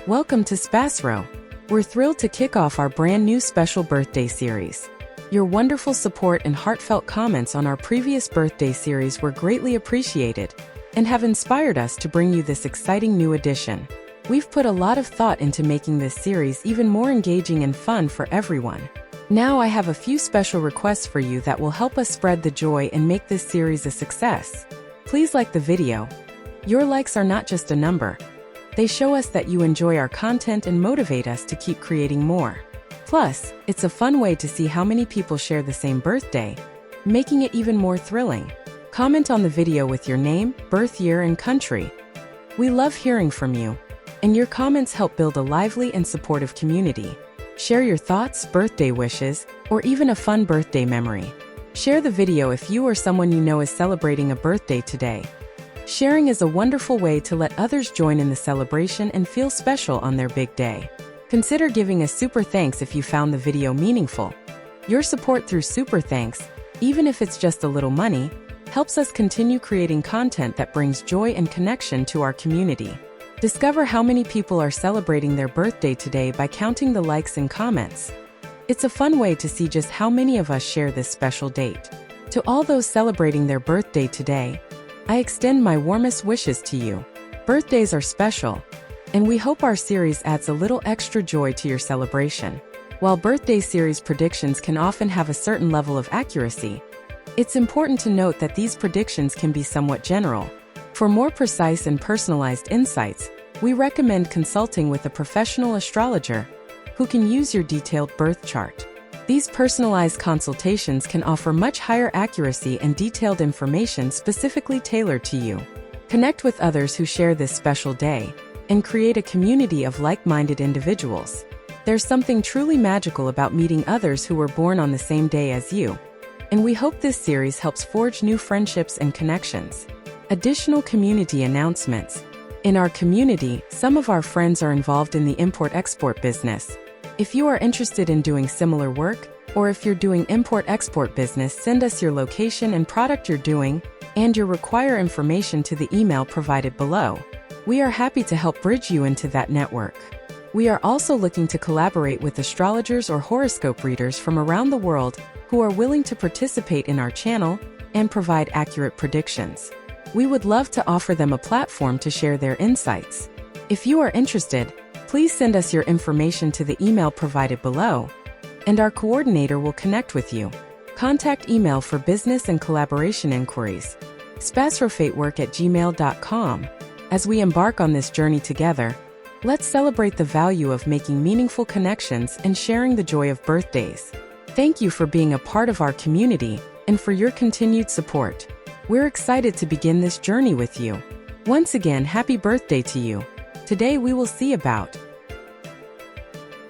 Welcome to SPASRO. We're thrilled to kick off our brand new special birthday series. Your wonderful support and heartfelt comments on our previous birthday series were greatly appreciated and have inspired us to bring you this exciting new edition. We've put a lot of thought into making this series even more engaging and fun for everyone. Now I have a few special requests for you that will help us spread the joy and make this series a success. Please like the video. Your likes are not just a number. They show us that you enjoy our content and motivate us to keep creating more. Plus, it's a fun way to see how many people share the same birthday, making it even more thrilling. Comment on the video with your name, birth year, and country. We love hearing from you, and your comments help build a lively and supportive community. Share your thoughts, birthday wishes, or even a fun birthday memory. Share the video if you or someone you know is celebrating a birthday today. Sharing is a wonderful way to let others join in the celebration and feel special on their big day. Consider giving a super thanks if you found the video meaningful. Your support through super thanks, even if it's just a little money, helps us continue creating content that brings joy and connection to our community. Discover how many people are celebrating their birthday today by counting the likes and comments. It's a fun way to see just how many of us share this special date. To all those celebrating their birthday today, I extend my warmest wishes to you. Birthdays are special, and we hope our series adds a little extra joy to your celebration. While birthday series predictions can often have a certain level of accuracy, it's important to note that these predictions can be somewhat general. For more precise and personalized insights, we recommend consulting with a professional astrologer who can use your detailed birth chart. These personalized consultations can offer much higher accuracy and detailed information specifically tailored to you. Connect with others who share this special day and create a community of like-minded individuals. There's something truly magical about meeting others who were born on the same day as you, and we hope this series helps forge new friendships and connections. Additional community announcements. In our community, some of our friends are involved in the import-export business. If you are interested in doing similar work, or if you're doing import-export business, send us your location and product you're doing, and your require information to the email provided below. We are happy to help bridge you into that network. We are also looking to collaborate with astrologers or horoscope readers from around the world who are willing to participate in our channel and provide accurate predictions. We would love to offer them a platform to share their insights. If you are interested, please send us your information to the email provided below, and our coordinator will connect with you. Contact email for business and collaboration inquiries. spasrofatework@gmail.com. As we embark on this journey together, let's celebrate the value of making meaningful connections and sharing the joy of birthdays. Thank you for being a part of our community and for your continued support. We're excited to begin this journey with you. Once again, happy birthday to you. Today we will see about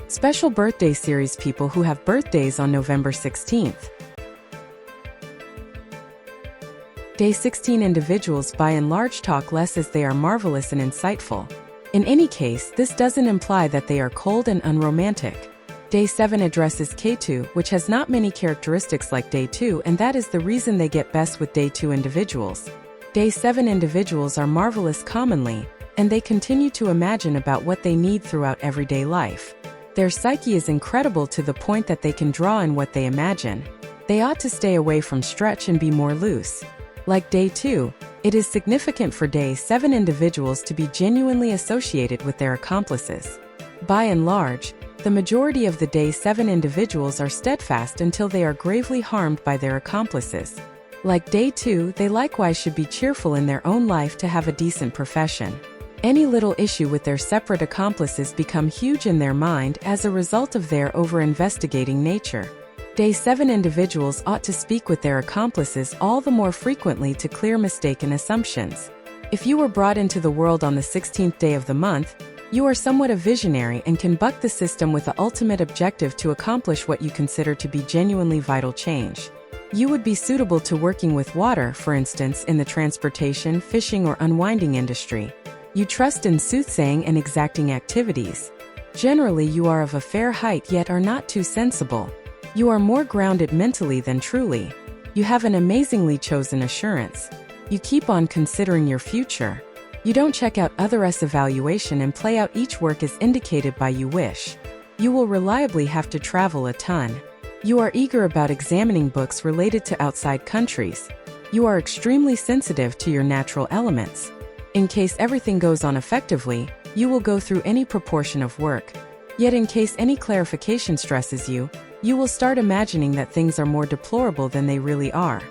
special birthday series people who have birthdays on November 16th. Day 16 individuals by and large talk less as they are marvelous and insightful. In any case, this doesn't imply that they are cold and unromantic. Day 7 addresses K2, which has not many characteristics like Day 2, and that is the reason they get best with Day 2 individuals. Day 7 individuals are marvelous commonly, and they continue to imagine about what they need throughout everyday life. Their psyche is incredible to the point that they can draw in what they imagine. They ought to stay away from stretch and be more loose. Like Day 2, it is significant for Day 7 individuals to be genuinely associated with their accomplices. By and large, the majority of the Day 7 individuals are steadfast until they are gravely harmed by their accomplices. Like Day 2, they likewise should be cheerful in their own life to have a decent profession. Any little issue with their separate accomplices become huge in their mind as a result of their over-investigating nature. Day 7 individuals ought to speak with their accomplices all the more frequently to clear mistaken assumptions. If you were brought into the world on the 16th day of the month, you are somewhat a visionary and can buck the system with the ultimate objective to accomplish what you consider to be genuinely vital change. You would be suitable to working with water, for instance, in the transportation, fishing, or unwinding industry. You trust in soothsaying and exacting activities. Generally, you are of a fair height yet are not too sensible. You are more grounded mentally than truly. You have an amazingly chosen assurance. You keep on considering your future. You don't check out others' evaluation and play out each work as indicated by you wish. You will reliably have to travel a ton. You are eager about examining books related to outside countries. You are extremely sensitive to your natural elements. In case everything goes on effectively, you will go through any proportion of work. Yet in case any clarification stresses you, you will start imagining that things are more deplorable than they really are.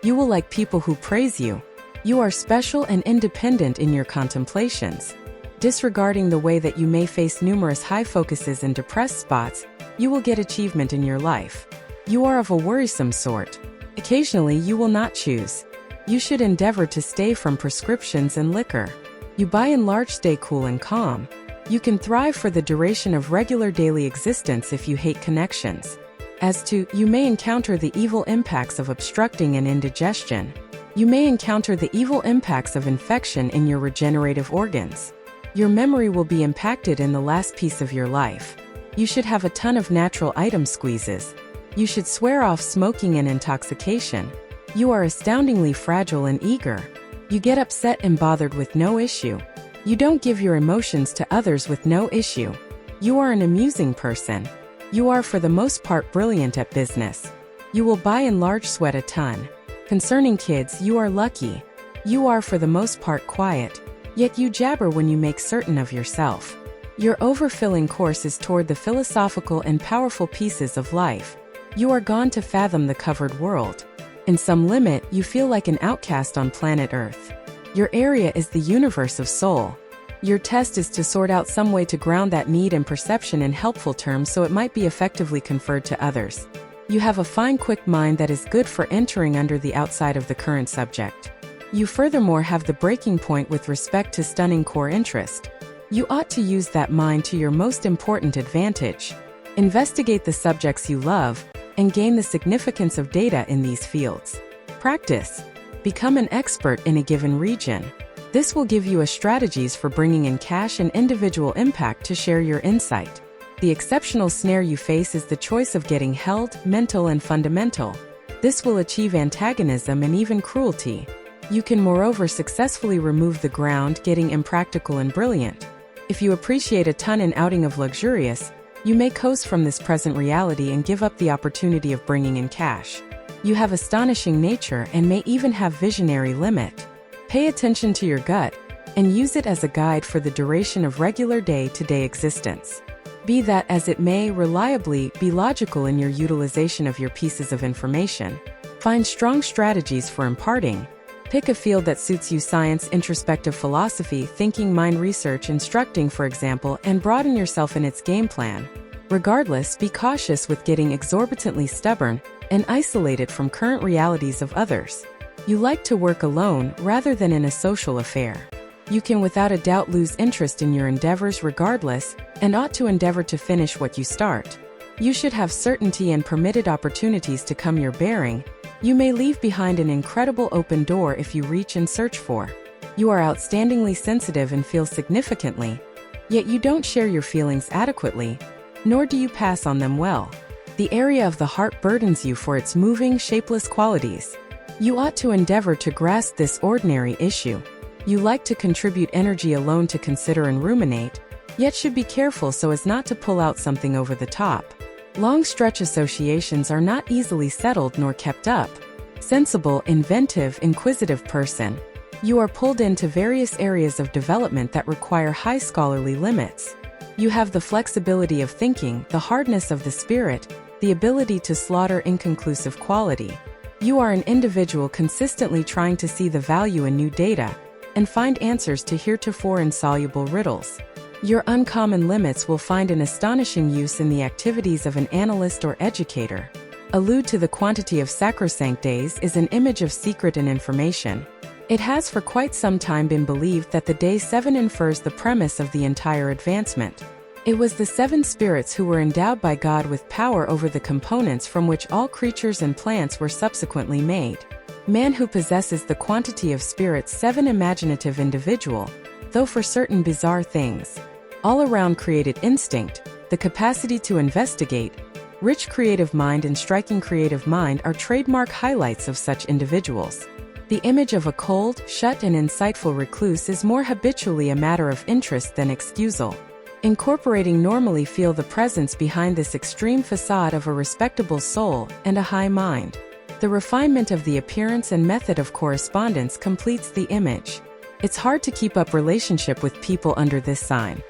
You will like people who praise you. You are special and independent in your contemplations. Disregarding the way that you may face numerous high focuses and depressed spots, you will get achievement in your life. You are of a worrisome sort. Occasionally you will not choose. You should endeavor to stay from prescriptions and liquor. You by and large stay cool and calm. You can thrive for the duration of regular daily existence if you hate connections. As to, you may encounter the evil impacts of obstructing and indigestion. You may encounter the evil impacts of infection in your regenerative organs. Your memory will be impacted in the last piece of your life. You should have a ton of natural item squeezes. You should swear off smoking and intoxication. You are astoundingly fragile and eager. You get upset and bothered with no issue. You don't give your emotions to others with no issue. You are an amusing person. You are for the most part brilliant at business. You will by and large sweat a ton. Concerning kids, you are lucky. You are for the most part quiet. Yet you jabber when you make certain of yourself. Your overfilling course is toward the philosophical and powerful pieces of life. You are gone to fathom the covered world. In some limit, you feel like an outcast on planet Earth. Your area is the universe of soul. Your test is to sort out some way to ground that need and perception in helpful terms so it might be effectively conferred to others. You have a fine, quick mind that is good for entering under the outside of the current subject. You furthermore have the breaking point with respect to stunning core interest. You ought to use that mind to your most important advantage. Investigate the subjects you love, and gain the significance of data in these fields. Practice. Become an expert in a given region. This will give you a strategies for bringing in cash and individual impact to share your insight. The exceptional snare you face is the choice of getting held, mental and fundamental. This will achieve antagonism and even cruelty. You can moreover successfully remove the ground, getting impractical and brilliant. If you appreciate a ton and outing of luxurious, you may coast from this present reality and give up the opportunity of bringing in cash. You have astonishing nature and may even have visionary limit. Pay attention to your gut and use it as a guide for the duration of regular day-to-day existence. Be that as it may, reliably be logical in your utilization of your pieces of information. Find strong strategies for imparting. Pick a field that suits you: science, introspective philosophy, thinking, mind research, instructing, for example, and broaden yourself in its game plan. Regardless, be cautious with getting exorbitantly stubborn and isolated from current realities of others. You like to work alone rather than in a social affair. You can without a doubt lose interest in your endeavors regardless, and ought to endeavor to finish what you start. You should have certainty and permitted opportunities to come your bearing. You may leave behind an incredible open door if you reach and search for. You are outstandingly sensitive and feel significantly, yet you don't share your feelings adequately, nor do you pass on them well. The area of the heart burdens you for its moving, shapeless qualities. You ought to endeavor to grasp this ordinary issue. You like to contribute energy alone to consider and ruminate, yet should be careful so as not to pull out something over the top. Long stretch associations are not easily settled nor kept up. Sensible, inventive, inquisitive person. You are pulled into various areas of development that require high scholarly limits. You have the flexibility of thinking, the hardness of the spirit, the ability to slaughter inconclusive quality. You are an individual consistently trying to see the value in new data and find answers to heretofore insoluble riddles. Your uncommon limits will find an astonishing use in the activities of an analyst or educator. Allude to the quantity of sacrosanct days is an image of secret and information. It has for quite some time been believed that the day 7 infers the premise of the entire advancement. It was the 7 spirits who were endowed by God with power over the components from which all creatures and plants were subsequently made. Man who possesses the quantity of spirits 7 imaginative individual, though for certain bizarre things. All-around created instinct, the capacity to investigate, rich creative mind and striking creative mind are trademark highlights of such individuals. The image of a cold, shut and insightful recluse is more habitually a matter of interest than excusal. Incorporating normally feel the presence behind this extreme facade of a respectable soul and a high mind. The refinement of the appearance and method of correspondence completes the image. It's hard to keep up relationship with people under this sign,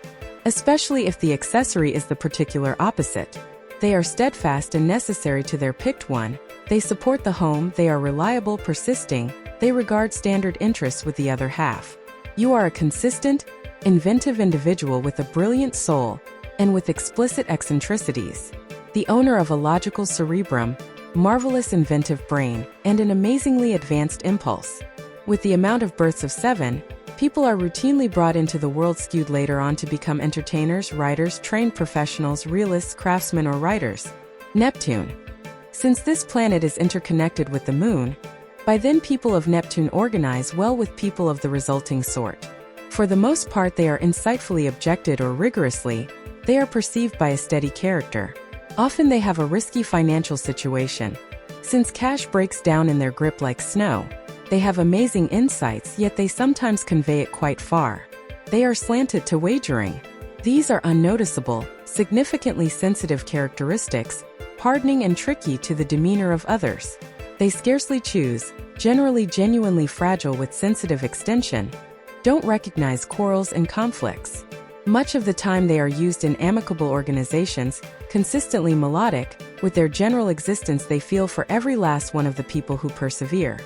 especially if the accessory is the particular opposite. They are steadfast and necessary to their picked one, they support the home, they are reliable, persisting, they regard standard interests with the other half. You are a consistent, inventive individual with a brilliant soul, and with explicit eccentricities. The owner of a logical cerebrum, marvelous inventive brain, and an amazingly advanced impulse. With the amount of births of 7, people are routinely brought into the world skewed later on to become entertainers, writers, trained professionals, realists, craftsmen, or writers. Neptune. Since this planet is interconnected with the moon, by then people of Neptune organize well with people of the resulting sort. For the most part they are insightfully objected or rigorously, they are perceived by a steady character. Often they have a risky financial situation. Since cash breaks down in their grip like snow, they have amazing insights, yet they sometimes convey it quite far. They are slanted to wagering. These are unnoticeable, significantly sensitive characteristics, hardening and tricky to the demeanor of others. They scarcely choose, generally genuinely fragile with sensitive extension, don't recognize quarrels and conflicts. Much of the time they are used in amicable organizations, consistently melodic, with their general existence they feel for every last one of the people who persevere.